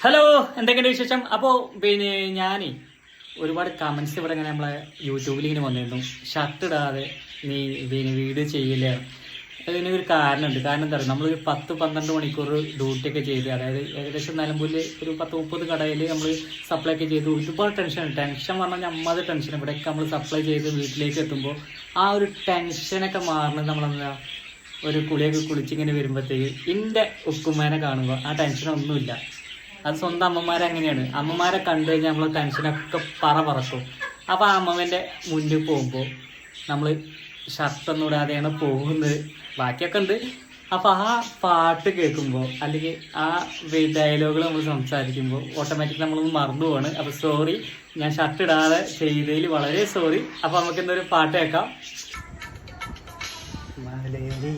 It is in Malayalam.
ഹലോ, എന്തൊക്കെയുണ്ട് വിശേഷം? അപ്പോൾ പിന്നെ ഞാൻ ഒരുപാട് കമൻസ് ഇവിടെ ഇങ്ങനെ നമ്മളെ യൂട്യൂബിൽ ഇങ്ങനെ വന്നിരുന്നു. ഷർട്ട് ഇടാതെ നീ പിന്നെ വീഡിയോ ചെയ്യില്ല. അതിനൊരു കാരണമുണ്ട്. കാരണം എന്താ പറയുക, നമ്മളൊരു 10-12 മണിക്കൂർ ഡ്യൂട്ടിയൊക്കെ ചെയ്ത്, അതായത് ഏകദേശം നിലമ്പൂരിൽ ഒരു 10-30 കടയിൽ നമ്മൾ സപ്ലൈ ഒക്കെ ചെയ്ത് ഒരുപാട് ടെൻഷൻ പറഞ്ഞാൽ അമ്മത് ടെൻഷൻ. ഇവിടെയൊക്കെ നമ്മൾ സപ്ലൈ ചെയ്ത് വീട്ടിലേക്ക് എത്തുമ്പോൾ ആ ഒരു ടെൻഷനൊക്കെ മാറണം. നമ്മളെന്താ ഒരു കുളിയൊക്കെ കുളിച്ചിങ്ങനെ വരുമ്പോഴത്തേക്ക് എൻ്റെ ഉക്കുമാനെ കാണുമ്പോൾ ആ ടെൻഷനൊന്നുമില്ല. അത് സ്വന്തം അമ്മമാരങ്ങനെയാണ്. അമ്മമാരെ കണ്ടു കഴിഞ്ഞാൽ നമ്മൾ ടെൻഷനൊക്കെ പറക്കും. അപ്പോൾ ആ അമ്മമ്മേൻ്റെ മുന്നിൽ പോകുമ്പോൾ നമ്മൾ ഷർട്ടൊന്നും ഇടാതെയാണ് പോകുന്നത്. ബാക്കിയൊക്കെ ഉണ്ട്. അപ്പോൾ ആ പാട്ട് കേൾക്കുമ്പോൾ അല്ലെങ്കിൽ ആ ഡയലോഗുകൾ നമ്മൾ സംസാരിക്കുമ്പോൾ ഓട്ടോമാറ്റിക് നമ്മളൊന്ന് മറന്നു പോവാണ്. അപ്പോൾ സോറി, ഞാൻ ഷർട്ട് ഇടാതെ ചെയ്തതിൽ വളരെ സോറി. അപ്പോൾ നമുക്ക് ഇന്നൊരു പാട്ട് കേൾക്കാം. മൗനമേ